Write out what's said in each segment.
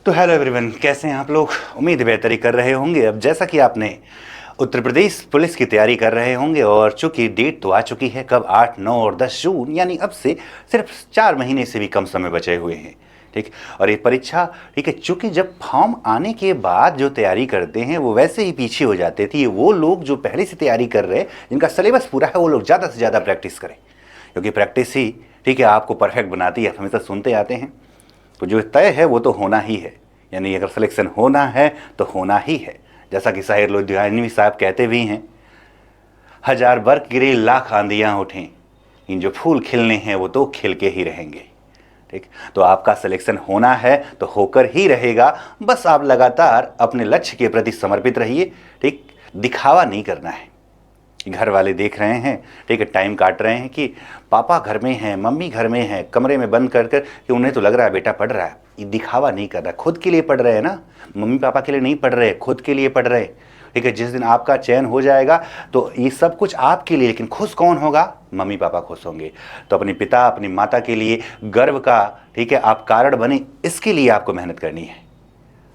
तो hello everyone, कैसे हैं आप लोग। उम्मीद बेहतरी कर रहे होंगे। अब जैसा कि आपने उत्तर प्रदेश पुलिस की तैयारी कर रहे होंगे और चूंकि डेट तो आ चुकी है, कब 8, 9 और 10 जून, यानी अब से सिर्फ 4 महीने से भी कम समय बचे हुए हैं। ठीक, और ये परीक्षा, ठीक है, चूंकि जब फॉर्म आने के बाद जो तैयारी करते हैं वो वैसे ही पीछे हो जाते थे। वो लोग जो पहले से तैयारी कर रहे हैं, जिनका सिलेबस पूरा है, वो लोग ज़्यादा से ज़्यादा प्रैक्टिस करें, क्योंकि प्रैक्टिस ही, ठीक है, आपको परफेक्ट बनाती है। हमेशा सुनते आते हैं, तो जो तय है वो तो होना ही है। यानी अगर सिलेक्शन होना है तो होना ही है। जैसा कि शाहिर लुधियानवी साहब कहते भी हैं, 1000 बर्फ गिरे, लाख आंधियां उठें, इन जो फूल खिलने हैं वो तो खिल के ही रहेंगे। ठीक, तो आपका सिलेक्शन होना है तो होकर ही रहेगा। बस आप लगातार अपने लक्ष्य के प्रति समर्पित रहिए। ठीक, दिखावा नहीं करना है। घर वाले देख रहे हैं, ठीक है, टाइम काट रहे हैं कि पापा घर में हैं, मम्मी घर में हैं, कमरे में बंद कर कर कि उन्हें तो लग रहा है बेटा पढ़ रहा है। ये दिखावा नहीं कर रहा, खुद के लिए पढ़ रहे हैं ना, मम्मी पापा के लिए नहीं पढ़ रहे, खुद के लिए पढ़ रहे। ठीक है, जिस दिन आपका चयन हो जाएगा तो ये सब कुछ आपके लिए, लेकिन खुश कौन होगा? मम्मी पापा खुश होंगे। तो अपने पिता, अपनी माता के लिए गर्व का, ठीक है, आप कारण बने, इसके लिए आपको मेहनत करनी है,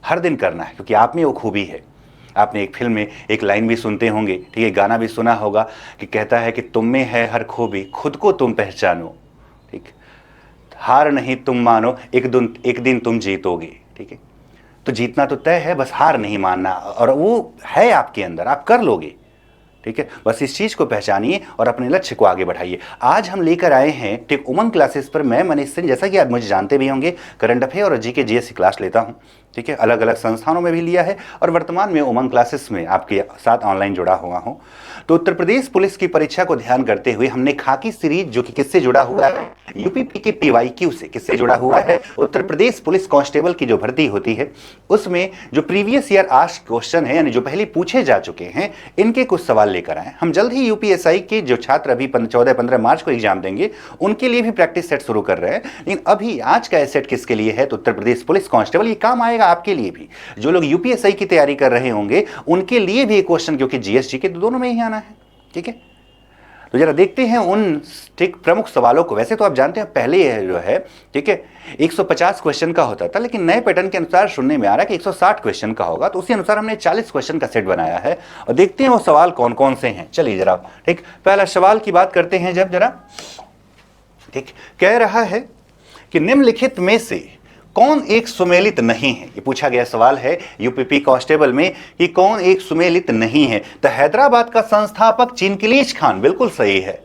हर दिन करना है, क्योंकि आप में वो खूबी है। आपने एक फिल्म में एक लाइन भी सुनते होंगे, ठीक है, गाना भी सुना होगा कि कहता है कि तुम में है हर खूबी, खुद को तुम पहचानो। ठीक, हार नहीं तुम मानो, एक दिन तुम जीतोगे। ठीक है, तो जीतना तो तय है, बस हार नहीं मानना, और वो है आपके अंदर, आप कर लोगे। ठीक है, बस इस चीज़ को पहचानिए और अपने लक्ष्य को आगे बढ़ाइए। आज हम लेकर आए हैं, ठीक, उमंग क्लासेस पर मैं मनीष सिंह, जैसा कि आप मुझे जानते भी होंगे, करंट अफेयर और जीके जीएस की क्लास लेता हूं। ठीक है, अलग अलग संस्थानों में भी लिया है और वर्तमान में उमंग क्लासेस में आपके साथ ऑनलाइन जुड़ा हुआ हूं। तो उत्तर प्रदेश पुलिस की परीक्षा को ध्यान करते हुए हमने खाकी सीरीज, जो कि किससे जुड़ा हुआ है? यूपीपी के पीवाईक्यू से। किससे जुड़ा हुआ है? उत्तर प्रदेश पुलिस कांस्टेबल की जो भर्ती होती है उसमें जो प्रीवियस ईयर आस्क्ड क्वेश्चन है, यानी जो पहले पूछे जा चुके हैं, इनके कुछ सवाल लेकर आए। हम जल्द ही यूपीएसआई के जो छात्र अभी 14-15 मार्च को एग्जाम देंगे, उनके लिए भी प्रैक्टिस सेट शुरू कर रहे हैं। लेकिन अभी आज का सेट किसके लिए है? तो उत्तर प्रदेश पुलिस कांस्टेबल। ये काम आएगा आपके लिए भी, जो लोग यूपीएसआई की तैयारी कर रहे होंगे उनके लिए भी एक क्वेश्चन, क्योंकि जीएसटी के दोनों में ही आना है। ठीक है, तो जरा देखते हैं उन, ठीक, प्रमुख सवालों को। वैसे तो आप जानते हैं पहले जो है, ठीक है, 150 क्वेश्चन का होता था, लेकिन नए पैटर्न के अनुसार सुनने में आ रहा है कि 160 क्वेश्चन का होगा। तो उसी अनुसार हमने 40 क्वेश्चन का सेट बनाया है और देखते हैं वो सवाल कौन कौन से हैं। चलिए जरा, ठीक, पहला सवाल की बात करते हैं। जब जरा, ठीक, कह रहा है कि निम्नलिखित में से कौन एक सुमेलित नहीं है? ये पूछा गया सवाल है यूपीपी कांस्टेबल में कि कौन एक सुमेलित नहीं है। तो हैदराबाद का संस्थापक चिनकिलीज खान, बिल्कुल सही है।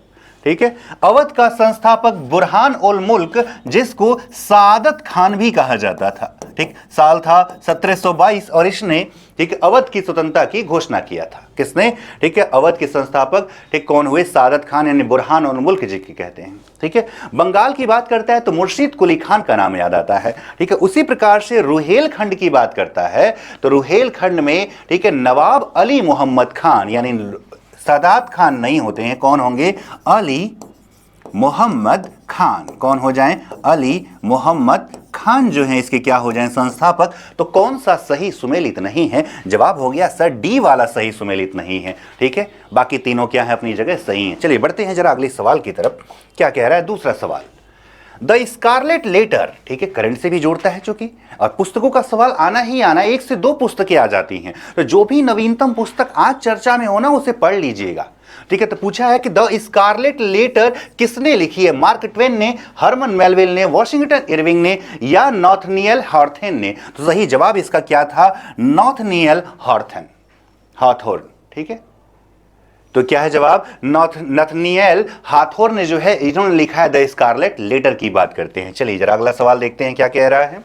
ठीक है, अवध का संस्थापक बुरहान उल मुल्क, जिसको सादत खान भी कहा जाता था। ठीक, साल था 1722 और इसने, ठीक, अवध की स्वतंत्रता की घोषणा किया था। किसने? ठीक है, अवध के संस्थापक, ठीक, कौन हुए? सादत खान, यानी बुरहान उल मुल्क जी की कहते हैं। ठीक है, बंगाल की बात करता है तो मुर्शीद कुली खान का नाम याद आता है। ठीक है, उसी प्रकार से रुहेलखंड की बात करता है तो रुहेलखंड में, ठीक है, नवाब अली मोहम्मद खान, यानी सादात खान नहीं होते हैं, कौन होंगे? अली मोहम्मद खान। कौन हो जाएं? अली मोहम्मद खान जो है इसके क्या हो जाएं? संस्थापक। तो कौन सा सही सुमेलित नहीं है? जवाब हो गया सर, डी वाला सही सुमेलित नहीं है। ठीक है, बाकी तीनों क्या है? अपनी जगह सही है। चलिए बढ़ते हैं जरा अगले सवाल की तरफ। क्या कह रहा है दूसरा सवाल? द स्कारलेट लेटर, ठीक है, करंट से भी जोड़ता है चूंकि, और पुस्तकों का सवाल आना ही आना, 1 से 2 पुस्तकें आ जाती हैं। तो जो भी नवीनतम पुस्तक आज चर्चा में हो ना, उसे पढ़ लीजिएगा। ठीक है, तो पूछा है कि द स्कारलेट लेटर किसने लिखी है? मार्क ट्वेन ने, हरमन मेलविल ने, वॉशिंगटन इरविंग ने, या नाथनिएल हॉथोर्न ने? तो सही जवाब इसका क्या था? नाथनिएल हॉथोर्न। ठीक है, तो क्या है जवाब? नाथनिएल हॉथोर्न ने जो है, इन्होंने लिखा है द स्कारलेट लेटर की बात करते हैं। चलिए जरा अगला सवाल देखते हैं क्या कह रहा है।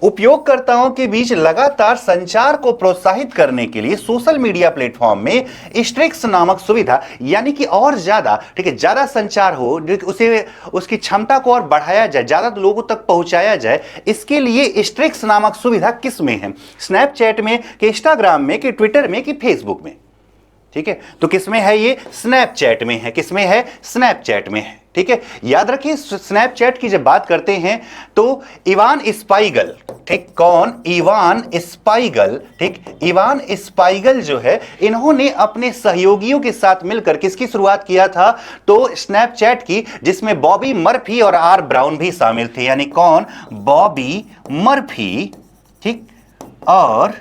उपयोगकर्ताओं के बीच लगातार संचार को प्रोत्साहित करने के लिए सोशल मीडिया प्लेटफॉर्म में स्ट्रिक्स नामक सुविधा, यानी कि और ज्यादा, ठीक है, ज्यादा संचार हो, उसे, उसकी क्षमता को और बढ़ाया जाए, ज्यादा लोगों तक पहुंचाया जाए, इसके लिए स्ट्रिक्स नामक सुविधा किस में है? स्नैपचैट में, कि इंस्टाग्राम में, कि ट्विटर में, कि फेसबुक में? ठीक है, तो किसमें है ये? स्नैपचैट में है। किसमें है? स्नैपचैट में है। ठीक है, याद रखिए स्नैपचैट की जब बात करते हैं तो इवान स्पाइगल, ठीक, कौन? इवान स्पाइगल। ठीक, इवान स्पाइगल जो है, इन्होंने अपने सहयोगियों के साथ मिलकर किसकी शुरुआत किया था? तो स्नैपचैट की, जिसमें बॉबी मर्फी और आर ब्राउन भी शामिल थे। यानी कौन? बॉबी मर्फी, ठीक, और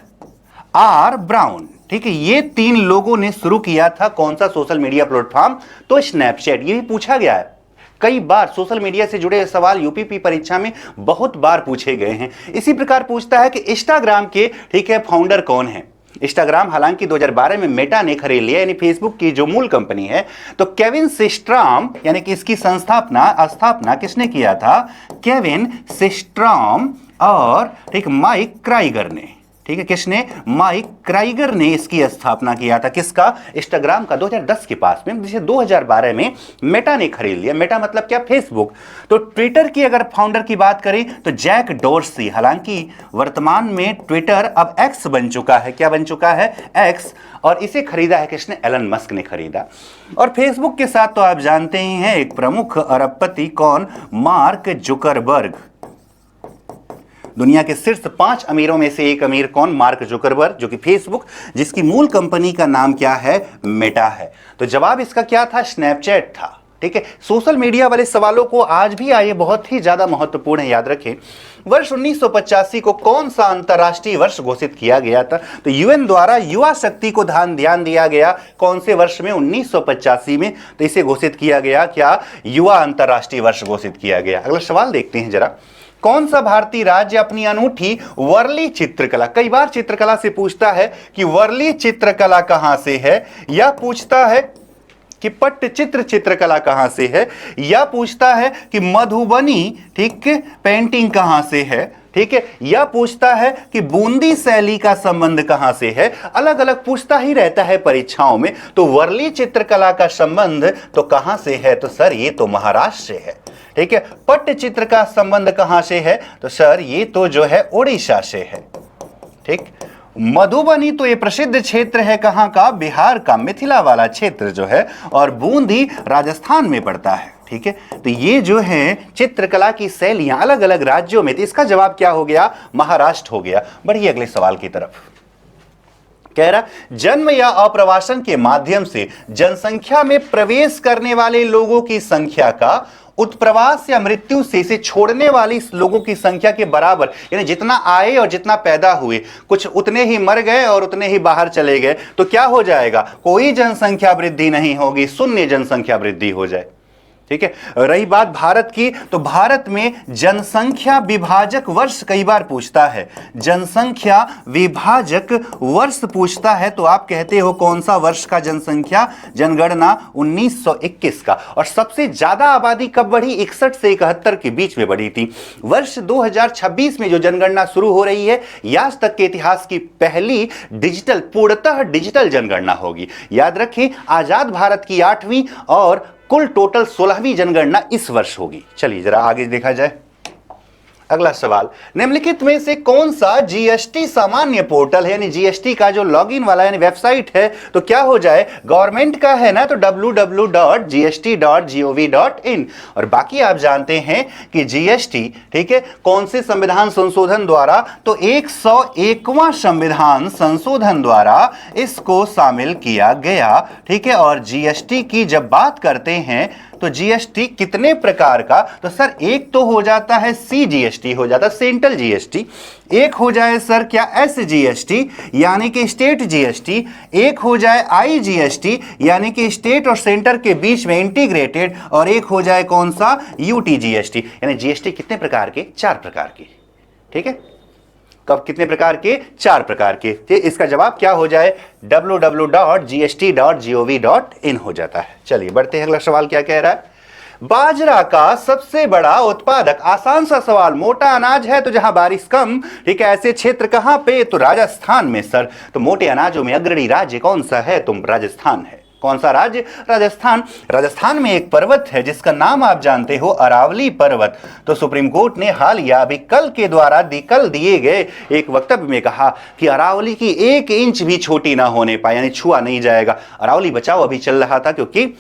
आर ब्राउन, ठीक है, ये 3 लोगों ने शुरू किया था कौन सा सोशल मीडिया प्लेटफॉर्म? तो स्नैपचैट। ये भी पूछा गया है कई बार, सोशल मीडिया से जुड़े सवाल यूपीपी परीक्षा में बहुत बार पूछे गए हैं। इसी प्रकार पूछता है कि इंस्टाग्राम के, ठीक है, फाउंडर कौन है? इंस्टाग्राम हालांकि 2012 में मेटा ने खरीद लिया, यानी फेसबुक की जो मूल कंपनी है। तो केविन सिस्ट्राम, यानी कि इसकी स्थापना किसने किया था? केविन सिस्ट्राम और ठीक माइक क्राइगर ने, ठीक है, किसने? माइक क्राइगर ने इसकी स्थापना किया था। किसका? इंस्टाग्राम का, 2010 के पास में, जिसे 2012 में मेटा ने खरीद लिया। मेटा मतलब क्या? फेसबुक। तो ट्विटर की अगर फाउंडर की बात करें तो जैक डोर्सी, हालांकि वर्तमान में ट्विटर अब एक्स बन चुका है। क्या बन चुका है? एक्स। और इसे खरीदा है किसने? एलन मस्क ने खरीदा। और फेसबुक के साथ तो आप जानते ही हैं एक प्रमुख अरबपति कौन? Mark Zuckerberg. दुनिया के शीर्ष 5 अमीरों में से एक अमीर कौन? मार्क जुकरबर्ग, जो कि फेसबुक, जिसकी मूल कंपनी का नाम क्या है? मेटा है। तो जवाब इसका क्या था? स्नैपचैट था। ठीक है, सोशल मीडिया वाले सवालों को आज भी आए बहुत ही ज्यादा महत्वपूर्ण है, याद रखें। वर्ष 1985 को कौन सा अंतरराष्ट्रीय वर्ष घोषित किया गया था? तो यूएन द्वारा युवा शक्ति को ध्यान दिया गया कौन से वर्ष में? 1985 में। तो इसे घोषित किया गया क्या? युवा अंतरराष्ट्रीय वर्ष घोषित किया गया। अगला सवाल देखते हैं जरा। कौन सा भारतीय राज्य अपनी अनूठी वर्ली चित्रकला, कई बार चित्रकला से पूछता है कि वर्ली चित्रकला कहां से है, या पूछता है कि पट्टचित्र चित्रकला कहां से है, या पूछता है कि मधुबनी, ठीक, पेंटिंग कहां से है, ठीक है, या पूछता है कि बूंदी शैली का संबंध कहां से है। अलग अलग पूछता ही रहता है परीक्षाओं में। तो वर्ली चित्रकला का संबंध तो कहां से है? तो सर ये तो महाराष्ट्र से है। ठीक है, पट्टचित्र का संबंध कहां से है? तो सर ये तो जो है उड़ीसा से है। ठीक, मधुबनी तो ये प्रसिद्ध क्षेत्र है कहां का? बिहार का, मिथिला वाला क्षेत्र जो है, और बूंदी राजस्थान में पड़ता है। ठीक है, तो ये जो है चित्रकला की शैलियां अलग अलग राज्यों में, तो इसका जवाब क्या हो गया? महाराष्ट्र हो गया। बढ़िए अगले सवाल की तरफ। कह रहा, जन्म या अप्रवासन के माध्यम से जनसंख्या में प्रवेश करने वाले लोगों की संख्या का उत्प्रवास या मृत्यु से इसे छोड़ने वाली लोगों की संख्या के बराबर, यानी जितना आए और जितना पैदा हुए, कुछ उतने ही मर गए और उतने ही बाहर चले गए, तो क्या हो जाएगा? कोई जनसंख्या वृद्धि नहीं होगी, शून्य जनसंख्या वृद्धि हो जाए। ठीक है, रही बात भारत की, तो भारत में जनसंख्या विभाजक वर्ष कई बार पूछता है। जनसंख्या विभाजक वर्ष पूछता है, तो आप कहते हो कौन सा वर्ष का जनसंख्या? जनगणना 1921 का। और सबसे ज्यादा आबादी कब बढ़ी? 61 से 71 के बीच में बढ़ी थी। वर्ष 2026 में जो जनगणना शुरू हो रही है, आज तक के इतिहास की पहली डिजिटल, पूर्णतः डिजिटल जनगणना होगी। याद रखें, आजाद भारत की 8वीं और कुल टोटल 16वीं जनगणना इस वर्ष होगी। चलिए जरा आगे देखा जाए। अगला सवाल, निम्नलिखित में से कौन सा जीएसटी सामान्य पोर्टल है, यानी जीएसटी का जो लॉगिन वाला यानी वेबसाइट है, तो क्या हो जाए? गवर्नमेंट का है ना, तो www.gst.gov.in। और बाकी आप जानते हैं कि जीएसटी, ठीक है, कौन से संविधान संशोधन द्वारा? तो 101वां संविधान संशोधन द्वारा इसको शामिल किया गया। ठीक है, और जीएसटी की जब बात करते हैं तो जीएसटी कितने प्रकार का? तो सर एक तो हो जाता है सीजीएसटी, हो जाता है सेंट्रल जीएसटी। एक हो जाए सर क्या? एसजीएसटी यानी कि स्टेट जीएसटी। एक हो जाए आईजीएसटी यानी कि स्टेट और सेंटर के बीच में इंटीग्रेटेड। और एक हो जाए कौन सा? यूटीजीएसटी। यानी जीएसटी कितने प्रकार के? 4 प्रकार के। ठीक है, कब कितने प्रकार के? 4 प्रकार के। तो इसका जवाब क्या हो जाए? www.gst.gov.in हो जाता है। चलिए बढ़ते हैं, अगला सवाल क्या कह रहा है? बाजरा का सबसे बड़ा उत्पादक, आसान सा सवाल, मोटा अनाज है तो जहां बारिश कम, ठीक है, ऐसे क्षेत्र कहां पे? तो राजस्थान में सर। तो मोटे अनाजों में अग्रणी राज्य कौन सा है? तो राजस्थान है। कौन सा राज्य? राजस्थान। राजस्थान में एक पर्वत है जिसका नाम आप जानते हो, अरावली पर्वत। तो सुप्रीम कोर्ट ने हालिया अभी कल दिए गए एक वक्तव्य में कहा कि अरावली की 1 इंच भी छोटी ना होने पाए, यानी छुआ नहीं जाएगा। अरावली बचाओ अभी चल रहा था, क्योंकि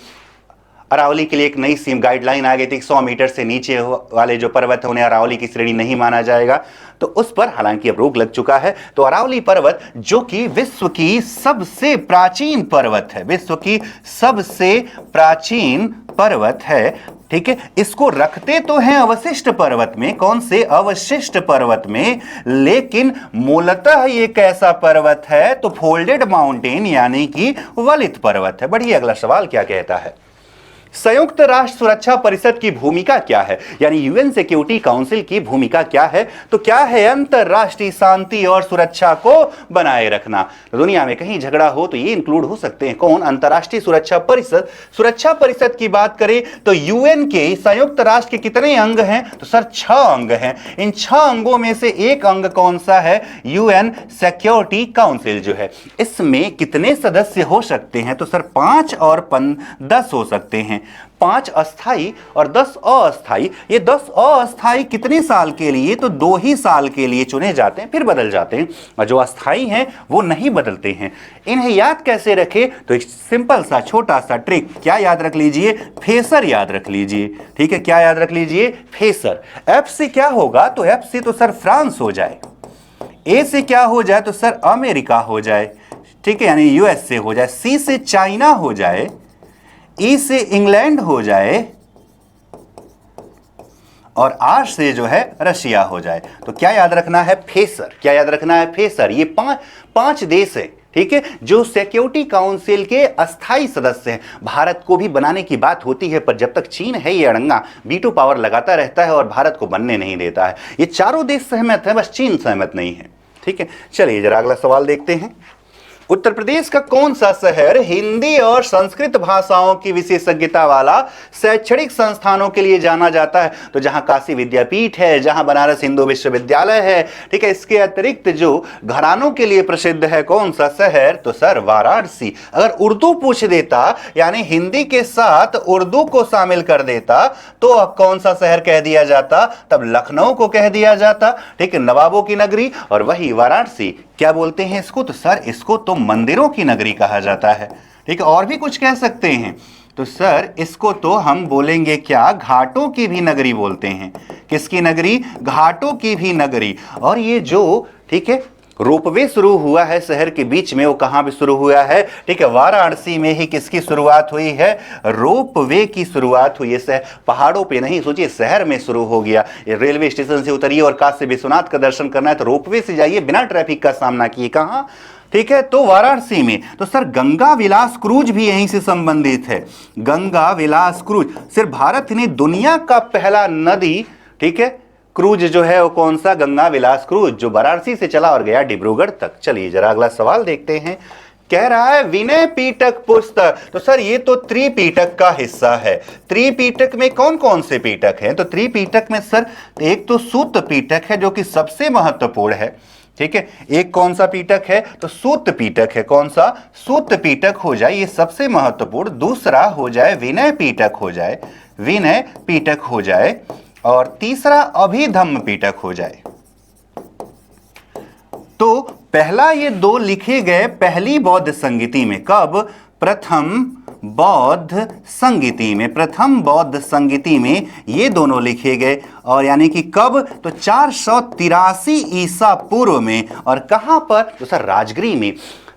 अरावली के लिए एक नई सीम गाइडलाइन आ गई थी, 100 मीटर से नीचे वाले जो पर्वत है उन्हें अरावली की श्रेणी नहीं माना जाएगा। तो उस पर हालांकि अब रोक लग चुका है। तो अरावली पर्वत जो कि विश्व की सबसे प्राचीन पर्वत है, विश्व की सबसे प्राचीन पर्वत है, ठीक है, इसको रखते तो हैं अवशिष्ट पर्वत में, कौन से अवशिष्ट पर्वत में, लेकिन मूलतः ये कैसा पर्वत है, तो फोल्डेड माउंटेन यानी कि वलित पर्वत है। बढ़िए, अगला सवाल क्या कहता है, संयुक्त राष्ट्र सुरक्षा परिषद की भूमिका क्या है, यानी यूएन सिक्योरिटी काउंसिल की भूमिका क्या है, तो क्या है, अंतरराष्ट्रीय शांति और सुरक्षा को बनाए रखना। तो दुनिया में कहीं झगड़ा हो तो ये इंक्लूड हो सकते हैं, कौन, अंतरराष्ट्रीय सुरक्षा परिषद। सुरक्षा परिषद की बात करें तो यूएन के, संयुक्त राष्ट्र के कितने अंग हैं, तो सर 6 अंग हैं। इन 6 अंगों में से एक अंग कौन सा है, यूएन सिक्योरिटी काउंसिल जो है। इसमें कितने सदस्य हो सकते हैं, तो सर 5 और 10 हो सकते हैं। 5 अस्थाई और 10 अस्थाई। ये 10 अस्थाई कितने साल के लिए, तो 2 ही साल के लिए चुने जाते हैं, फिर बदल जाते हैं, और जो अस्थाई हैं वो नहीं बदलते हैं। इन्हें याद कैसे रखें, तो एक सिंपल सा छोटा सा ट्रिक, क्या याद रख लीजिए, फेसर याद रख लीजिए। ठीक है, क्या याद रख लीजिए, फेसर। एफ से क्या होगा, तो एफ से तो सर फ्रांस हो जाए, ए से क्या हो जाए, तो सर अमेरिका हो जाए, ठीक है, यानी यूएस से हो जाए, सी से चाइना हो जाए, ई से इंग्लैंड हो जाए, और आर से जो है रशिया हो जाए। तो क्या याद रखना है, फेसर। क्या याद रखना है, फेसर। ये 5 देश है, ठीक है, जो सिक्योरिटी काउंसिल के अस्थाई सदस्य हैं। भारत को भी बनाने की बात होती है, पर जब तक चीन है ये अड़ंगा वीटो पावर लगाता रहता है और भारत को बनने नहीं देता है। ये चारों देश सहमत है, बस चीन सहमत नहीं है। ठीक है, चलिए जरा अगला सवाल देखते हैं। उत्तर प्रदेश का कौन सा शहर हिंदी और संस्कृत भाषाओं की विशेषज्ञता वाला शैक्षणिक संस्थानों के लिए जाना जाता है, तो जहां काशी विद्यापीठ है, जहां बनारस हिंदू विश्वविद्यालय है, ठीक है। इसके अतिरिक्त जो घरानों के लिए प्रसिद्ध है कौन सा शहर, तो सर वाराणसी। अगर उर्दू पूछ देता, यानी हिंदी के साथ उर्दू को शामिल कर देता, तो अब कौन सा शहर कह दिया जाता, तब लखनऊ को कह दिया जाता, ठीक है, नवाबों की नगरी। और वही वाराणसी क्या बोलते हैं इसको, तो सर इसको तो मंदिरों की नगरी कहा जाता है, ठीक है। और भी कुछ कह सकते हैं, तो सर इसको तो हम बोलेंगे क्या, घाटों की भी नगरी बोलते हैं। किसकी नगरी, घाटों की भी नगरी। और ये जो, ठीक है, रोपवे शुरू हुआ है शहर के बीच में, वो कहां पे शुरू हुआ है, ठीक है, वाराणसी में ही किसकी शुरुआत हुई है, रोपवे की शुरुआत हुई है। पहाड़ों पे नहीं, सोचिए शहर में शुरू हो गया। रेलवे स्टेशन से उतरिए और काशी विश्वनाथ का दर्शन करना है तो रोपवे से जाइए, बिना ट्रैफिक का सामना किए। कहां, ठीक है, तो वाराणसी में। तो सर गंगा विलास क्रूज भी यहीं से संबंधित है। गंगा विलास क्रूज, सिर्फ भारत ने दुनिया का पहला नदी, ठीक है, क्रूज जो है वो कौन सा, गंगा विलास क्रूज, जो वाराणसी से चला और गया डिब्रूगढ़ तक। चलिए जरा अगला सवाल देखते हैं। कह रहा है विनय पीटक पुस्तक, तो सर ये तो त्रिपीटक का हिस्सा है। त्रिपीटक में कौन कौन से पीटक हैं, तो त्रिपीटक में सर एक तो सूत पीटक है जो कि सबसे महत्वपूर्ण है, ठीक है। एक कौन सा पीटक है, तो सूत पीटक है। कौन सा, सूत पीटक हो जाए, ये सबसे महत्वपूर्ण। दूसरा हो जाए विनय पीटक हो जाए, विनय पीटक हो जाए। और तीसरा अभिधम्म पीटक हो जाए। तो पहला ये 2 लिखे गए पहली बौद्ध संगीति में, कब, प्रथम बौद्ध संगीति में, प्रथम बौद्ध संगीति में ये दोनों लिखे गए। और यानी कि कब, तो 483 ईसा पूर्व में। और कहां पर, तो सर राजगृह में।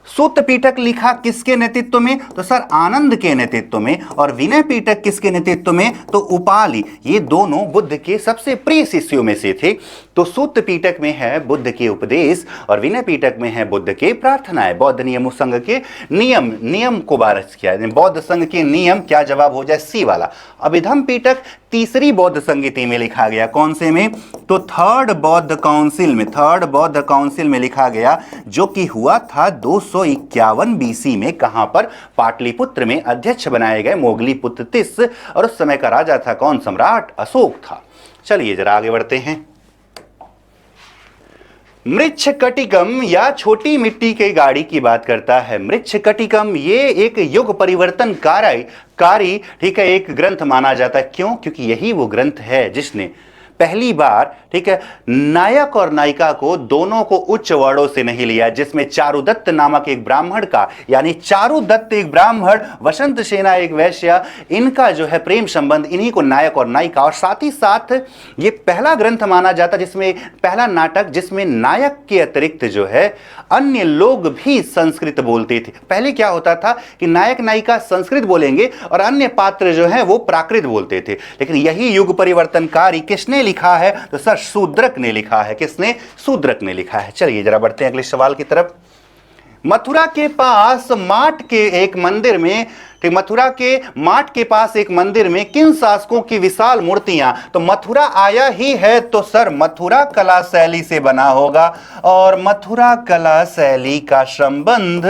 सूत पीटक लिखा किसके नेतृत्व में, तो सर आनंद के नेतृत्व में। और विनय पीटक किसके नेतृत्व में, तो उपाली। ये दोनों बुद्ध के सबसे प्रिय शिष्यों में से थे। तो सूत पीटक में है बुद्ध के उपदेश और विनय पीटक में है बुद्ध के प्रार्थनाएं, बौद्ध नियम संघ के नियम को बारिश किया। बौद्ध संघ के नियम, क्या जवाब हो जाए, सी वाला। अभिधम्म पीटक तीसरी बौद्ध संगीति में लिखा गया, कौन से में, तो थर्ड बौद्ध काउंसिल में, थर्ड बौद्ध काउंसिल में लिखा गया, जो कि हुआ था 251 बीसी में। कहां पर, पाटलिपुत्र में। अध्यक्ष बनाए गए मोगलीपुत्र तिस, और उस समय का राजा था कौन, सम्राट अशोक था। चलिए जरा आगे बढ़ते हैं। मृच्छकटिकम या छोटी मिट्टी के गाड़ी की बात करता है। मृच्छकटिकम ये एक युग परिवर्तन कारी, ठीक है, एक ग्रंथ माना जाता है। क्यों, क्योंकि यही वो ग्रंथ है जिसने पहली बार, ठीक है, नायक और नायिका को दोनों को उच्च वर्णों से नहीं लिया, जिसमें चारुदत्त नामक एक ब्राह्मण का, यानी चारुदत्त एक ब्राह्मण, वसंत सेना एक वैश्य, इनका जो है प्रेम संबंध, इन्हीं को नायक और नायिका। और साथ ही साथ ये पहला ग्रंथ माना जाता, जिसमें पहला नाटक जिसमें नायक के अतिरिक्त जो है अन्य लोग भी संस्कृत बोलते थे। पहले क्या होता था कि नायक नायिका संस्कृत बोलेंगे और अन्य पात्र जो है वो प्राकृत बोलते थे। लेकिन यही युग परिवर्तनकारी किसने लिखा है? तो सर शूद्रक ने लिखा है। किसने? शूद्रक ने लिखा है। चलिए जरा बढ़ते हैं अगले सवाल की तरफ। मथुरा के पास माट के एक मंदिर में, मथुरा के माट के पास एक मंदिर में किन शासकों की विशाल मूर्तियां? तो मथुरा आया ही है तो सर मथुरा कला शैली से बना होगा, और मथुरा कला शैली का संबंध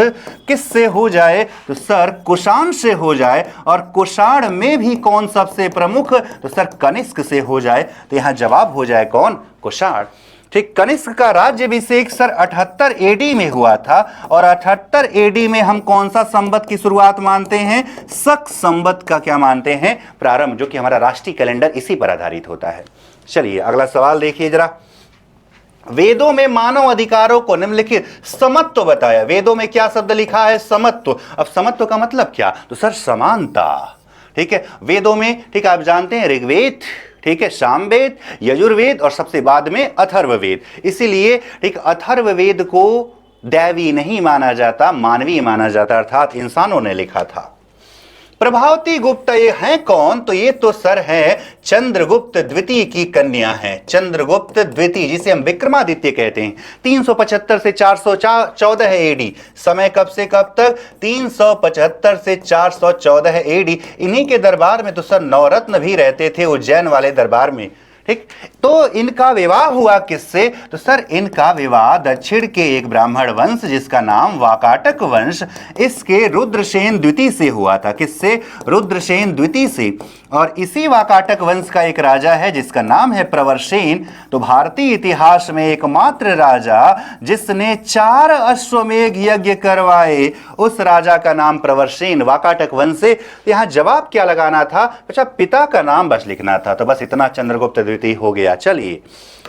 किससे हो जाए? तो सर कुषाण से हो जाए। और कुषाण में भी कौन सबसे प्रमुख? तो सर कनिष्क से हो जाए। तो यहां जवाब हो जाए कौन? कुषाण। ठीक, कनिष्क का राज्याभिषेक सर 78 एडी में हुआ था, और 78 एडी में हम कौन सा संवत की शुरुआत मानते हैं? शक संवत का क्या मानते हैं? प्रारंभ, जो कि हमारा राष्ट्रीय कैलेंडर इसी पर आधारित होता है। चलिए अगला सवाल देखिए जरा। वेदों में मानव अधिकारों को निम्नलिखित समत्व बताया। वेदों में क्या शब्द लिखा है? समत्व। अब समत्व का मतलब क्या? तो सर समानता। ठीक है, वेदों में, ठीक है, आप जानते हैं ऋग्वेद, ठीक है, सामवेद, यजुर्वेद और सबसे बाद में अथर्ववेद। इसीलिए ठीक अथर्ववेद को दैवी नहीं माना जाता, मानवीय माना जाता, अर्थात इंसानों ने लिखा था। प्रभावती गुप्त ये हैं कौन? तो ये तो सर है चंद्रगुप्त द्वितीय की कन्या है। चंद्रगुप्त द्वितीय, जिसे हम विक्रमादित्य कहते हैं। 375 से 414 एडी। समय कब से कब तक? 375 से 414 एडी। इन्हीं के दरबार में तो सर नवरत्न भी रहते थे, उज्जैन वाले दरबार में। ठीक, तो इनका विवाह हुआ किससे? तो सर इनका विवाह दक्षिण के एक ब्राह्मण वंश जिसका नाम वाकाटक वंश, इसके रुद्रसेन द्वितीय से हुआ था। किससे? रुद्रसेन द्वितीय से। और इसी वाकाटक वंश का एक राजा है जिसका नाम है प्रवरसेन। तो भारतीय इतिहास में एकमात्र राजा जिसने 4 अश्वमेघ यज्ञ करवाए, उस राजा का नाम प्रवरसेन, वाकाटक वंश से। यहां जवाब क्या लगाना था? अच्छा, पिता का नाम बस लिखना था। तो बस इतना चंद्रगुप्त द्वितीय हो गया। चलिए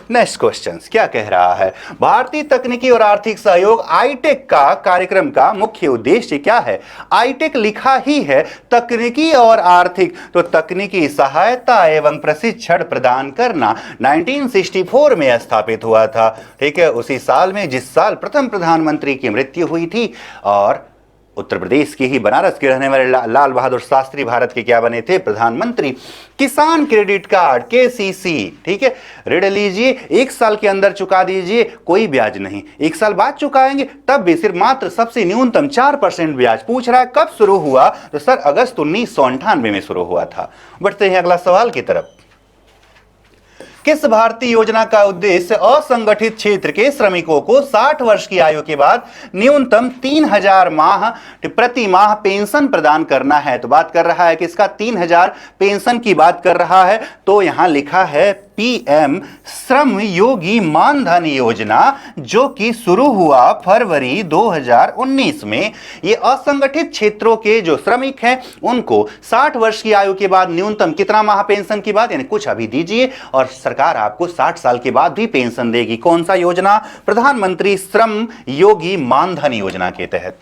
नेक्स्ट क्वेश्चन क्या कह रहा है? भारतीय तकनीकी और आर्थिक सहयोग आईटेक का कार्यक्रम का मुख्य उद्देश्य क्या है? आईटेक लिखा ही है तकनीकी और आर्थिक, तो तकनीकी सहायता एवं प्रशिक्षण प्रदान करना 1964 में स्थापित हुआ था। ठीक है, उसी साल में जिस साल प्रथम प्रधानमंत्री की मृत्यु हुई थी, और उत्तर प्रदेश के ही बनारस के रहने वाले लाल बहादुर शास्त्री भारत के क्या बने थे? प्रधानमंत्री। किसान क्रेडिट कार्ड केसीसी, ठीक है, ऋण लीजिए, 1 साल के अंदर चुका दीजिए, कोई ब्याज नहीं। 1 साल बाद चुकाएंगे तब भी सिर्फ मात्र सबसे न्यूनतम 4% ब्याज। पूछ रहा है कब शुरू हुआ? तो सर अगस्त 1998 में शुरू हुआ था। बढ़ते हैं अगला सवाल की तरफ। किस भारतीय योजना का उद्देश्य असंगठित क्षेत्र के श्रमिकों को 60 वर्ष की आयु के बाद न्यूनतम 3000 प्रति माह पेंशन प्रदान करना है? तो बात कर रहा है कि इसका 3000 पेंशन की बात कर रहा है। तो यहां लिखा है पीएम श्रम योगी मानधन योजना, जो कि शुरू हुआ फरवरी 2019 में। ये असंगठित क्षेत्रों के जो श्रमिक हैं उनको 60 वर्ष की आयु के बाद न्यूनतम कितना माह पेंशन की बात, यानी कुछ अभी दीजिए और सरकार आपको 60 साल के बाद भी पेंशन देगी। कौन सा योजना? प्रधानमंत्री श्रम योगी मानधन योजना के तहत।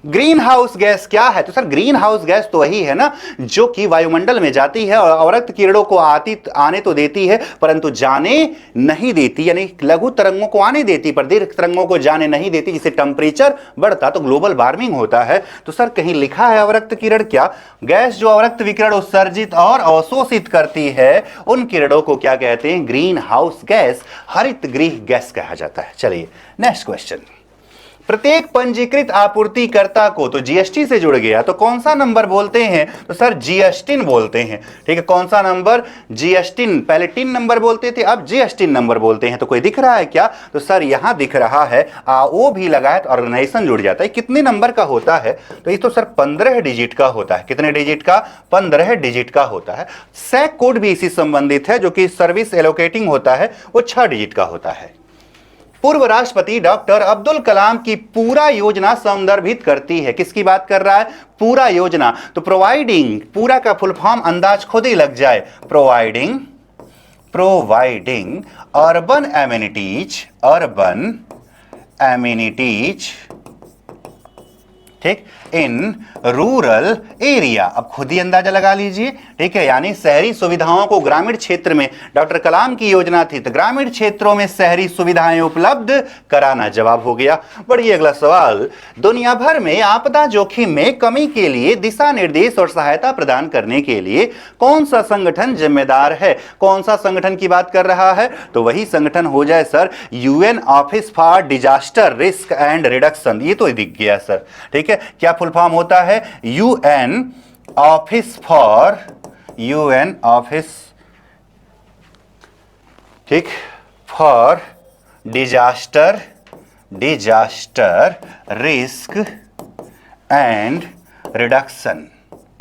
ग्रीन हाउस गैस क्या है? तो सर ग्रीन हाउस गैस तो वही है ना जो कि वायुमंडल में जाती है और अवरक्त किरणों को आने तो देती है परंतु जाने नहीं देती, यानी लघु तरंगों को आने देती पर दीर्घ तरंगों को जाने नहीं देती। जिससे टेम्परेचर बढ़ता तो ग्लोबल वार्मिंग होता है। तो सर कहीं लिखा है अवरक्त किरण क्या? गैस जो अवरक्त विकिरण उत्सर्जित और अवशोषित करती है उन किरणों को क्या कहते हैं? ग्रीन हाउस गैस, हरित गृह गैस कहा जाता है। चलिए नेक्स्ट क्वेश्चन। प्रत्येक पंजीकृत आपूर्तिकर्ता को, तो जीएसटी से जुड़ गया, तो कौन सा नंबर बोलते हैं? तो सर जीएसटी बोलते हैं। ठीक है, कौन सा नंबर? जीएसटी। पहले टिन नंबर बोलते थे, अब जीएसटी नंबर बोलते हैं। तो कोई दिख रहा है क्या? तो सर यहां दिख रहा है ओ भी लगाए तो ऑर्गेनाइजेशन जुड़ जाता है। कितने नंबर का होता है? तो ये तो सर 15 डिजिट का होता है। कितने डिजिट का? 15 डिजिट का होता है। सैक कोड भी इसी संबंधित है, जो कि सर्विस एलोकेटिंग होता है, वो 6 डिजिट का होता है। पूर्व राष्ट्रपति डॉक्टर अब्दुल कलाम की पूरा योजना संदर्भित करती है। किसकी बात कर रहा है? पूरा योजना। तो प्रोवाइडिंग, पूरा का फुल फॉर्म अंदाज खुद ही लग जाए, प्रोवाइडिंग अर्बन एमिनिटीज, ठीक, इन रूरल एरिया। अब खुद ही अंदाजा लगा लीजिए, ठीक है, यानी शहरी सुविधाओं को ग्रामीण क्षेत्र में, डॉक्टर कलाम की योजना थी तो ग्रामीण क्षेत्रों में शहरी सुविधाएं उपलब्ध कराना। जवाब हो गया। बढ़िए अगला सवाल, दुनिया भर में आपदा जोखिम में कमी के लिए दिशा निर्देश और सहायता प्रदान करने के लिए कौन सा संगठन जिम्मेदार है? कौन सा संगठन की बात कर रहा है? तो वही संगठन हो जाए sir UN office for disaster risk and reduction. ये तो दिख गया सर, ठीक है। क्या फुल फॉर्म होता है? यूएन ऑफिस, ठीक, for disaster risk and reduction,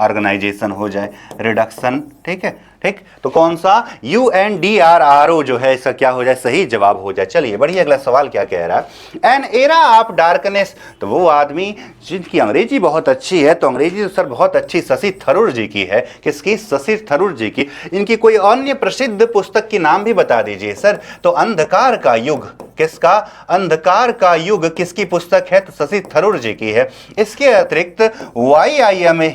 organization हो जाए, रिडक्शन, ठीक है, ठीक। तो कौन सा? UNDRRO जो है इसका क्या हो जाए? सही जवाब हो जाए। चलिए बढ़िया अगला सवाल क्या कह रहा है? एन एरा ऑफ डार्कनेस, तो वो आदमी जिनकी अंग्रेजी बहुत अच्छी है, तो अंग्रेजी तो सर बहुत अच्छी शशि थरूर जी की है। किसकी? शशि थरूर जी की। इनकी कोई अन्य प्रसिद्ध पुस्तक की नाम भी बता दीजिए सर। तो अंधकार का युग, किसका? अंधकार का युग किसकी पुस्तक है? तो शशि थरूर जी की है। इसके अतिरिक्त YIMA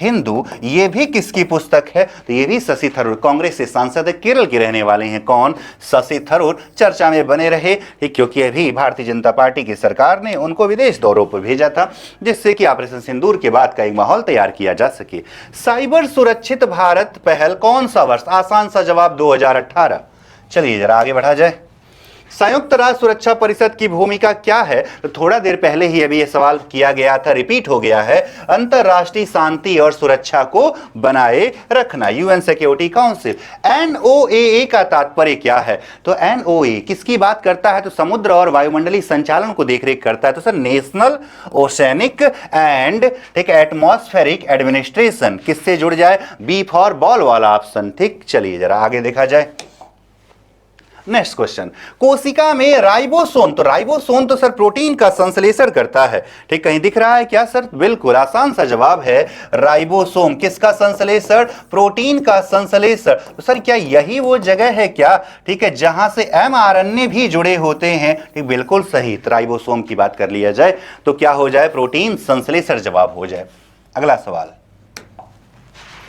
हिंदू, ये भी किसकी पुस्तक है? तो ये भी शशि थरूर, कांग्रेस से सांसद है, केरल के रहने वाले हैं। कौन? शशि थरूर। चर्चा में बने रहे क्योंकि अभी भारतीय जनता पार्टी की सरकार ने उनको विदेश दौरों पर भेजा था, जिससे कि ऑपरेशन सिंदूर के बाद का एक माहौल तैयार किया जा सके। साइबर सुरक्षित भारत पहल कौन सा वर्ष? आसान सा जवाब 2018। चलिए जरा आगे बढ़ा जाए। संयुक्त राष्ट्र सुरक्षा परिषद की भूमिका क्या है? तो थोड़ा देर पहले ही अभी यह सवाल किया गया था, रिपीट हो गया है। अंतरराष्ट्रीय शांति और सुरक्षा को बनाए रखना, यूएन सिक्योरिटी काउंसिल। NOAA का तात्पर्य क्या है? तो NOAA किसकी बात करता है? तो समुद्र और वायुमंडलीय संचालन को देखरेख करता है। तो सर नेशनल ओशनिक एंड, ठीक, एटमॉस्फेरिक एडमिनिस्ट्रेशन। किससे जुड़ जाए? बी फॉर बॉल वाला ऑप्शन, ठीक। चलिए जरा आगे देखा जाए। नेक्स्ट क्वेश्चन, कोशिका में राइबोसोम, तो राइबोसोम तो सर प्रोटीन का संश्लेषण करता है, ठीक। कहीं दिख रहा है क्या सर? बिल्कुल आसान सा जवाब है राइबोसोम। किसका संश्लेषण? प्रोटीन का संश्लेषण। तो सर क्या यही वो जगह है क्या, ठीक है, जहां से mRNA भी जुड़े होते हैं? ठीक, बिल्कुल सही। तो राइबोसोम की बात कर लिया जाए तो क्या हो जाए? प्रोटीन संश्लेषण जवाब हो जाए। अगला सवाल,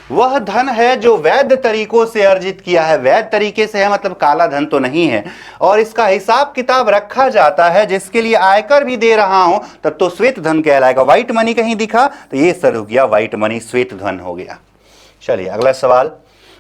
वह धन है जो वैध तरीकों से अर्जित किया है। वैध तरीके से है मतलब काला धन तो नहीं है, और इसका हिसाब किताब रखा जाता है, जिसके लिए आयकर भी दे रहा हूं, तब तो श्वेत धन कहलाएगा। व्हाइट मनी कहीं दिखा? तो ये सर हो गया व्हाइट मनी, श्वेत धन हो गया। चलिए अगला सवाल,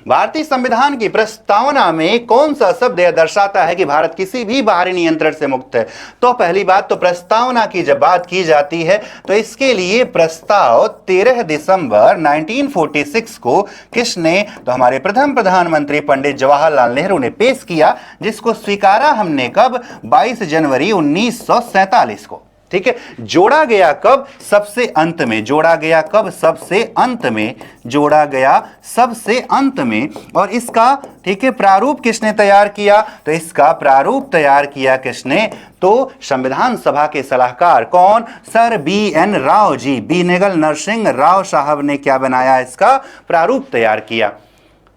भारतीय संविधान की प्रस्तावना में कौन सा शब्द यह दर्शाता है कि भारत किसी भी बाहरी नियंत्रण से मुक्त है? तो पहली बात तो प्रस्तावना की जब बात की जाती है तो इसके लिए प्रस्ताव 13 दिसंबर 1946 को किसने? तो हमारे प्रथम प्रधानमंत्री पंडित जवाहरलाल नेहरू ने पेश किया, जिसको स्वीकारा हमने कब? 22 जनवरी 1947 को, ठीक है। जोड़ा गया कब? सबसे अंत में। जोड़ा गया कब? सबसे अंत में। जोड़ा गया सबसे अंत में। और इसका, ठीक है, प्रारूप किसने तैयार किया? तो इसका प्रारूप तैयार किया किसने? तो संविधान सभा के सलाहकार कौन? Sir BN Rao ji, B Naegele Narasimha Rao साहब ने क्या बनाया? इसका प्रारूप तैयार किया।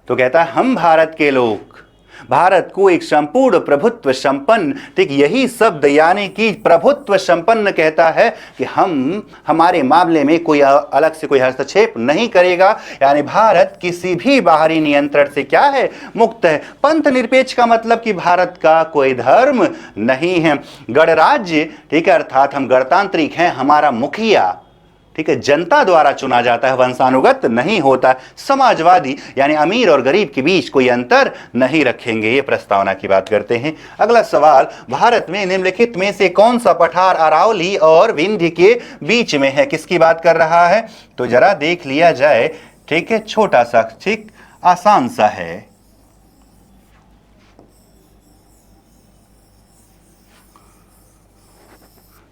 तो कहता है हम भारत के लोग भारत को एक संपूर्ण प्रभुत्व संपन्न, ठीक, यही शब्द यानी कि प्रभुत्व संपन्न कहता है कि हमारे मामले में कोई अलग से कोई हस्तक्षेप नहीं करेगा, यानी भारत किसी भी बाहरी नियंत्रण से क्या है? मुक्त है। पंथ निरपेक्ष का मतलब कि भारत का कोई धर्म नहीं है। गणराज्य, ठीक है, अर्थात हम गणतांत्रिक हैं, हमारा मुखिया, ठीक है, जनता द्वारा चुना जाता है, वंशानुगत नहीं होता। समाजवादी यानी अमीर और गरीब के बीच कोई अंतर नहीं रखेंगे। ये प्रस्तावना की बात करते हैं। अगला सवाल, भारत में निम्नलिखित में से कौन सा पठार अरावली और विंध्य के बीच में है? किसकी बात कर रहा है? तो जरा देख लिया जाए, ठीक है, छोटा सा, ठीक, आसान सा है।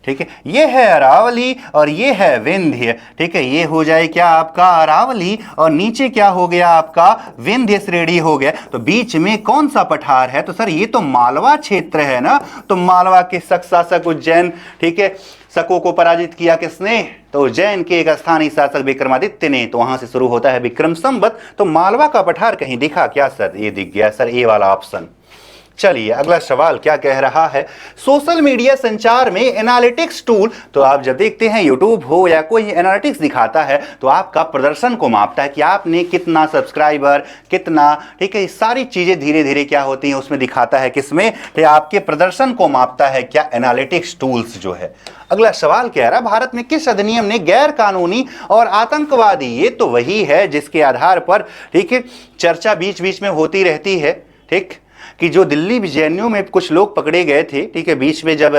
ठीक है, ये है अरावली और ये है विंध्य। ठीक है, ये हो जाए क्या आपका अरावली और नीचे क्या हो गया आपका विंध्य श्रेणी हो गया। तो बीच में कौन सा पठार है? तो सर ये तो मालवा क्षेत्र है ना। तो मालवा के शक शासक उज्जैन, ठीक है, शकों को पराजित किया किसने? तो उज्जैन के एक स्थानीय शासक विक्रमादित्य ने। तो वहां से शुरू होता है विक्रम संवत। तो मालवा का पठार कहीं दिखा क्या सर? ये दिख गया सर, ए वाला ऑप्शन। चलिए अगला सवाल क्या कह रहा है, सोशल मीडिया संचार में एनालिटिक्स टूल। तो आप जब देखते हैं यूट्यूब हो या कोई एनालिटिक्स दिखाता है तो आपका प्रदर्शन को मापता है कि आपने कितना सब्सक्राइबर, कितना, ठीक है, सारी चीजें धीरे धीरे क्या होती हैं उसमें दिखाता है। किसमें? तो आपके प्रदर्शन को मापता है क्या? एनालिटिक्स टूल्स जो है। अगला सवाल कह रहा है, भारत में किस अधिनियम ने गैर कानूनी और आतंकवादी, ये तो वही है जिसके आधार पर, ठीक है, चर्चा बीच बीच में होती रहती है, ठीक, कि जो दिल्ली जेएनयू में कुछ लोग पकड़े गए थे, ठीक है, बीच में जब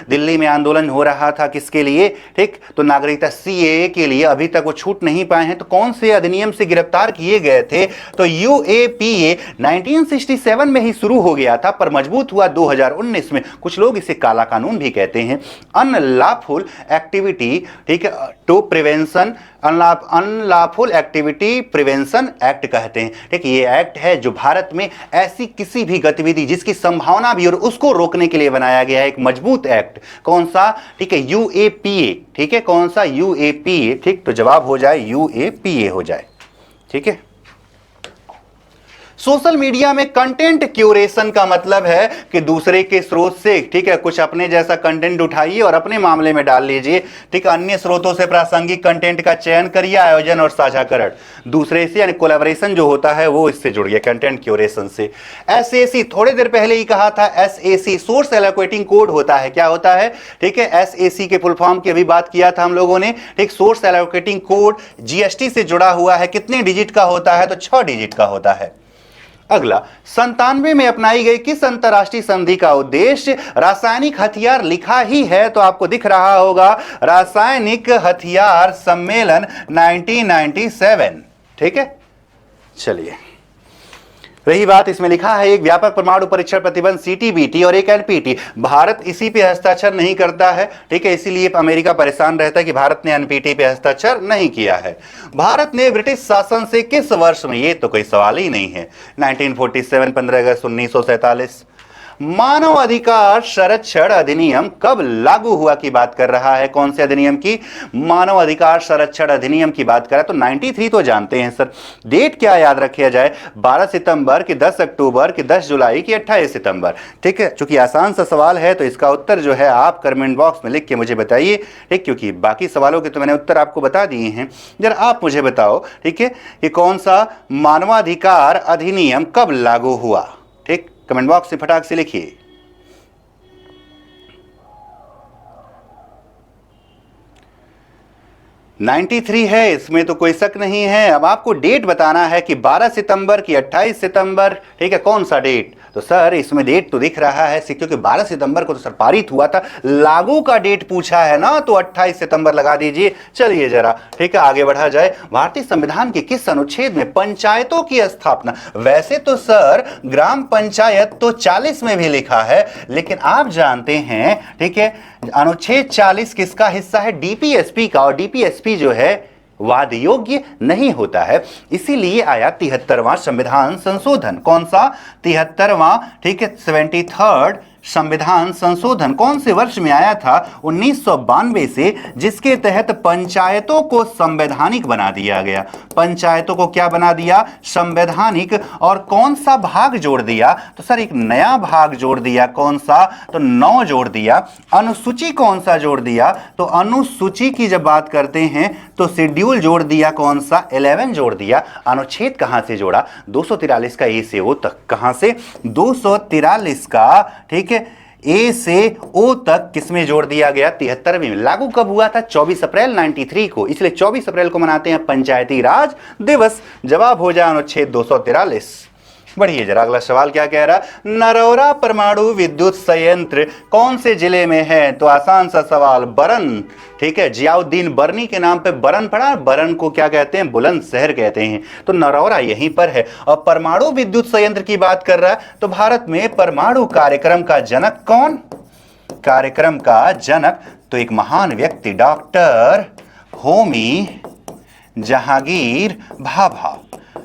दिल्ली में आंदोलन हो रहा था, किसके लिए? ठीक, तो नागरिकता सीएए के लिए, अभी तक वो छूट नहीं पाए हैं। तो कौन से अधिनियम से गिरफ्तार किए गए थे? तो यूएपीए 1967 में ही शुरू हो गया था पर मजबूत हुआ 2019 में। कुछ लोग इसे काला कानून भी कहते हैं। अनलॉफुल एक्टिविटी, ठीक है, to prevention, unlawful activity prevention act कहते हैं। ठीक, ये एक्ट है जो भारत में ऐसी किसी भी गतिविधि जिसकी संभावना भी और उसको रोकने के लिए बनाया गया है, एक मजबूत एक्ट। कौन सा? ठीक है, यूएपीए। ठीक है, कौन सा? यूएपीए। ठीक, तो जवाब हो जाए यूएपीए हो जाए। ठीक है, सोशल मीडिया में कंटेंट क्यूरेशन का मतलब है कि दूसरे के स्रोत से, ठीक है, कुछ अपने जैसा कंटेंट उठाइए और अपने मामले में डाल लीजिए। ठीक है, अन्य स्रोतों से प्रासंगिक कंटेंट का चयन करिए, आयोजन और साझाकरण दूसरे से, यानी कोलैबोरेशन जो होता है वो इससे जुड़ गया कंटेंट क्यूरेशन से। एसएसी थोड़ी देर पहले ही कहा था, एसएसी सोर्स एलोकेटिंग कोड होता है। क्या होता है? ठीक है, एसएसी के फुल फॉर्म की अभी बात किया था हम लोगों ने। ठीक, सोर्स एलोकेटिंग कोड जीएसटी से जुड़ा हुआ है। कितने डिजिट का होता है? तो 6 डिजिट का होता है। अगला, 97 में अपनाई गई किस अंतरराष्ट्रीय संधि का उद्देश्य रासायनिक हथियार लिखा ही है? तो आपको दिख रहा होगा रासायनिक हथियार सम्मेलन 1997। ठीक है, चलिए, रही बात, इसमें लिखा है एक व्यापक परमाणु परीक्षण प्रतिबंध सीटीबीटी और एक एनपीटी। भारत इसी पे हस्ताक्षर नहीं करता है। ठीक है, इसीलिए अमेरिका परेशान रहता है कि भारत ने एनपीटी पे हस्ताक्षर नहीं किया है। भारत ने ब्रिटिश शासन से किस वर्ष में, ये तो कोई सवाल ही नहीं है, 1947, 15 अगस्त 1947। मानव अधिकार संरक्षण अधिनियम कब लागू हुआ की बात कर रहा है? कौन से अधिनियम की? मानव अधिकार संरक्षण अधिनियम की बात कर रहा है। तो 93 तो जानते हैं सर। डेट क्या याद रखा जाए? 12 सितंबर कि 10 अक्टूबर कि 10 जुलाई कि 28 सितंबर। ठीक है, चूंकि आसान सा सवाल है तो इसका उत्तर जो है आप कमेंट बॉक्स में लिख के मुझे बताइए। ठीक, क्योंकि बाकी सवालों के तो मैंने उत्तर आपको बता दिए हैं। जरा आप मुझे बताओ, ठीक है, कि कौन सा मानवाधिकार अधिनियम कब लागू हुआ? ठीक, कमेंट बॉक्स में फटाक से लिखिए। (93) है, इसमें तो कोई शक नहीं है। अब आपको डेट बताना है कि 12 सितंबर की 28 सितंबर। ठीक है, कौन सा डेट? तो सर इसमें डेट तो दिख रहा है, क्योंकि 12 सितंबर को तो सर पारित हुआ था। लागू का डेट पूछा है ना, तो 28 सितंबर लगा दीजिए। चलिए जरा, ठीक है, आगे बढ़ा जाए। भारतीय संविधान के किस अनुच्छेद में पंचायतों की स्थापना? वैसे तो सर ग्राम पंचायत तो 40 में भी लिखा है, लेकिन आप जानते हैं, ठीक है, अनुच्छेद 40 किसका हिस्सा है? डीपीएसपी का। और डीपीएसपी जो है वाद योग्य नहीं होता है, इसीलिए आया 73वां संविधान संशोधन। कौन सा? 73वां, ठीक है, 73rd संविधान संशोधन कौन से वर्ष में आया था? 1992 से, जिसके तहत पंचायतों को संवैधानिक बना दिया गया। पंचायतों को क्या बना दिया? संवैधानिक। और कौन सा भाग जोड़ दिया? तो सर एक नया भाग जोड़ दिया। कौन सा? तो 9 जोड़ दिया। अनुसूची कौन सा जोड़ दिया? तो अनुसूची की जब बात करते हैं तो शेड्यूल जोड़ दिया। कौन सा? 11 जोड़ दिया। अनुच्छेद कहां से जोड़ा? 243 का ए से ओ तक। कहां से? 243 का, ठीक है, ए से ओ तक किसमें जोड़ दिया गया? 73वें में। लागू कब हुआ था? 24 अप्रैल 93 को, इसलिए 24 अप्रैल को मनाते हैं पंचायती राज दिवस। जवाब हो जाए अनुच्छेद 243। बढ़िए जरा, अगला सवाल क्या कह रहा? नरौरा परमाणु विद्युत संयंत्र कौन से जिले में है? तो आसान सा सवाल, बरन। ठीक है, जियाउद्दीन बरनी के नाम पे बरन पड़ा। बरन को क्या कहते हैं? बुलंदशहर कहते हैं। तो नरौरा यहीं पर है। और परमाणु विद्युत संयंत्र की बात कर रहा है तो भारत में परमाणु कार्यक्रम का जनक कौन? कार्यक्रम का जनक तो एक महान व्यक्ति डॉक्टर होमी जहांगीर भाभा।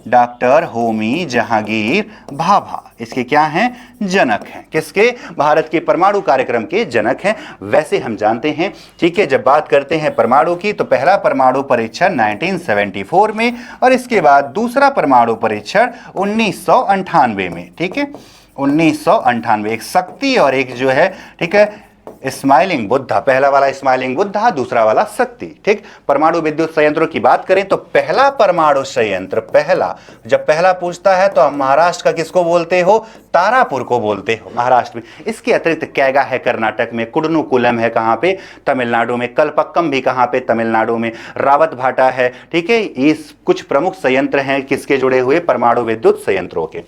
डॉक्टर होमी जहांगीर भाभा इसके क्या हैं? जनक हैं। किसके? भारत के परमाणु कार्यक्रम के जनक हैं। वैसे हम जानते हैं, ठीक है, जब बात करते हैं परमाणु की तो पहला परमाणु परीक्षण 1974 में और इसके बाद दूसरा परमाणु परीक्षण 1998 में। ठीक है, 1998। एक शक्ति और एक जो है, ठीक है, स्माइलिंग बुद्धा। पहला वाला स्माइलिंग बुद्धा, दूसरा वाला शक्ति। ठीक, परमाणु विद्युत संयंत्रों की बात करें तो पहला परमाणु संयंत्र, पहला, जब पहला पूछता है तो हम महाराष्ट्र का किसको बोलते हो? तारापुर को बोलते हो महाराष्ट्र में। इसके अतिरिक्त कैगा है कर्नाटक में, कुडनुकुलम है कहां पे? तमिलनाडु में। कल्पक्कम भी कहां पे? तमिलनाडु में। रावत भाटा है। ठीक है, ये कुछ प्रमुख संयंत्र हैं किसके जुड़े हुए? परमाणु विद्युत संयंत्रों के।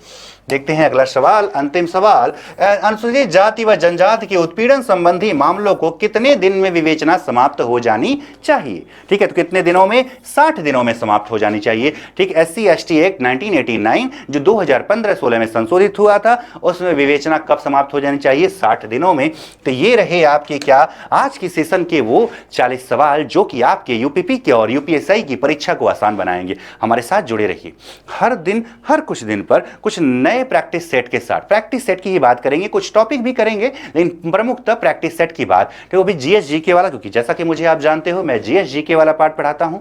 देखते हैं अगला सवाल, अंतिम सवाल। अनुसूचित जाति व जनजाति के उत्पीड़न संबंधी मामलों को कितने दिन में विवेचना समाप्त हो जानी चाहिए? ठीक है, तो कितने दिनों में? 60 दिनों में समाप्त हो जानी चाहिए। ठीक, SC/ST एक्ट 1989 जो 2015-16 में संशोधित हुआ था, उसमें विवेचना कब समाप्त हो जानी चाहिए? 60 दिनों में। तो ये रहे आपके क्या आज की सेशन के वो 40 सवाल जो कि आपके यूपीपी के और यूपीएसआई की परीक्षा को आसान बनाएंगे। हमारे साथ जुड़े रहिए। हर दिन, हर कुछ दिन पर कुछ नए प्रैक्टिस सेट के साथ, प्रैक्टिस सेट की ही बात करेंगे, कुछ टॉपिक भी करेंगे, लेकिन प्रमुखतः प्रैक्टिस सेट की बात, तो वो भी जीएस जीके वाला, क्योंकि जैसा कि मुझे आप जानते हो मैं जीएस जीके वाला पार्ट पढ़ाता हूं।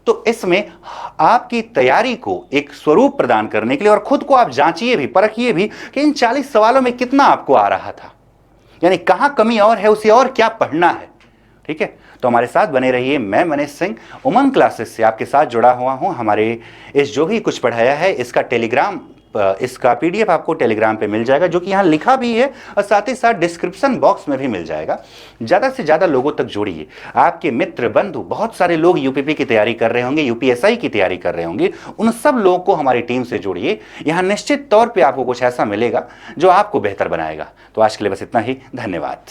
तो इसमें आपकी तैयारी को एक स्वरूप प्रदान करने के लिए और खुद को आप जांचिए भी, परखिए भी कि इन 40 सवालों में कितना आपको आ रहा था, यानी कहां कमी और है, उसे और क्या पढ़ना है। ठीक है, तो हमारे साथ बने रहिए। मैं मनीष सिंह उमंग क्लासेस से आपके साथ जुड़ा हुआ हूं। हमारे इस जो भी कुछ पढ़ाया है इसका टेलीग्राम, इसका पीडीएफ आपको टेलीग्राम पे मिल जाएगा, जो कि यहाँ लिखा भी है और साथ ही साथ डिस्क्रिप्शन बॉक्स में भी मिल जाएगा। ज़्यादा से ज़्यादा लोगों तक जोड़िए। आपके मित्र बंधु, बहुत सारे लोग यूपीपी की तैयारी कर रहे होंगे, यूपीएसआई की तैयारी कर रहे होंगे, उन सब लोगों को हमारी टीम से जोड़िए। यहाँ निश्चित तौर पर आपको कुछ ऐसा मिलेगा जो आपको बेहतर बनाएगा। तो आज के लिए बस इतना ही। धन्यवाद।